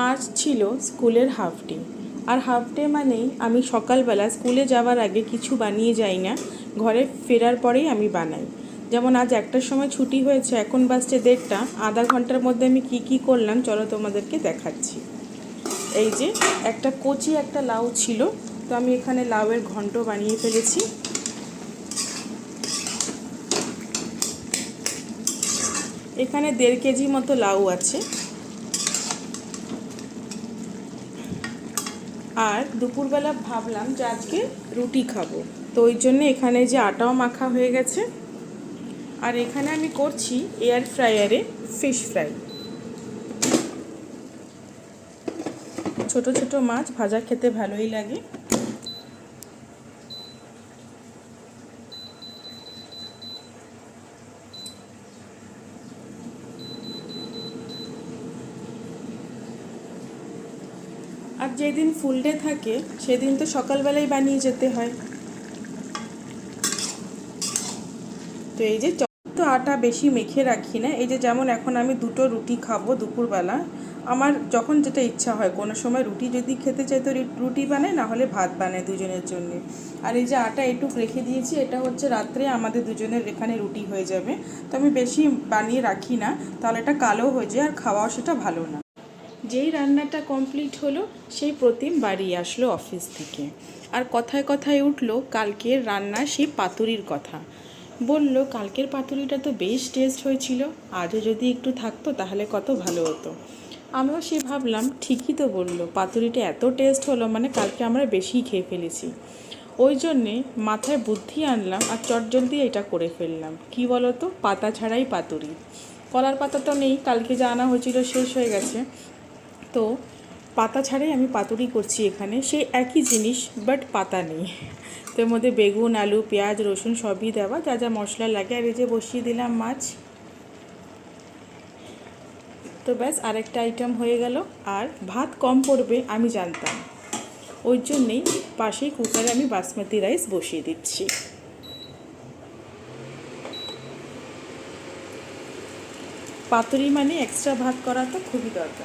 আজ ছিল স্কুলের হাফ ডে। আর হাফ ডে মানেই আমি সকালবেলা স্কুলে যাওয়ার আগে কিছু বানিয়ে যাই না, ঘরে ফেরার পরেই আমি বানাই। যেমন আজ 1টার সময় ছুটি হয়েছে, এখন বাজছে 1:30। আধা ঘন্টার মধ্যে আমি কি করলাম চলো তোমাদেরকে দেখাচ্ছি। এই যে একটা কচি একটা লাউ ছিল, তো আমি এখানে লাউয়ের ঘন্ট বানিয়ে ফেলেছি। এখানে 1.5 কেজি মতো লাউ আছে। আর দুপুরবেলা ভাবলাম যে আজকে রুটি খাবো, তো ওই জন্য এখানে যে আটাও মাখা হয়ে গেছে। আর এখানে আমি করছি এয়ার ফ্রায়ারে ফিশ ফ্রাই। ছোট ছোট মাছ ভাজা খেতে ভালোই লাগে। আর যেদিন ফুল ডে থাকে সেদিন তো সকালবেলাই বানিয়ে যেতে হয়। তো এই যে তো আটা বেশি মেখে রাখি না। এই যে যেমন এখন আমি 2টো রুটি খাবো দুপুরবেলা, আমার যখন যেটা ইচ্ছা হয়, কোনো সময় রুটি যদি খেতে চাই তো রুটি বানাই, না হলে ভাত বানাই দুজনের জন্য। আর এই যে আটা এটুক রেখে দিয়েছি, এটা হচ্ছে রাত্রে আমাদের দুজনের এখানে রুটি হয়ে যাবে। তো আমি বেশি বানিয়ে রাখি না, তাহলে এটা কালো হয়ে যায় আর খাওয়াও সেটা ভালো না। যেই রান্নাটা কমপ্লিট হলো সেই প্রতিম বাড়ি আসলো অফিস থেকে। আর কথায় কথায় উঠলো কালকের রান্না সেই পাতুরির কথা। বলল কালকের পাতুরিটা তো বেশ টেস্ট হয়েছিল, আজও যদি একটু থাকতো তাহলে কত ভালো হতো। আমিও সে ভাবলাম ঠিকই তো বললো, পাতুরিটা এত টেস্ট হলো মানে কালকে আমরা বেশিই খেয়ে ফেলেছি। ওই জন্যে মাথায় বুদ্ধি আনলাম আর চটজলদি এটা করে ফেললাম। কি বলো তো, পাতা ছাড়াই পাতুরি। কলার পাতা তো নেই, কালকে যা আনা হয়েছিল শেষ হয়ে গেছে, তো পাতা ছাড়াই আমি পাতুরি করছি এখানে। সেই একই জিনিস, বাট পাতা নেই। তো এর মধ্যে বেগুন, আলু, পেঁয়াজ, রসুন সবই দেওয়া, যা যা মশলা লাগে। আর এই যে বসিয়ে দিলাম মাছ। তো ব্যাস আরেকটা আইটেম হয়ে গেল। আর ভাত কম পড়বে আমি জানতাম, ওই জন্যেই পাশেই কুকারে আমি বাসমতি রাইস বসিয়ে দিচ্ছি। পাতুরি মানে এক্সট্রা ভাত করা তো খুবই দরকার।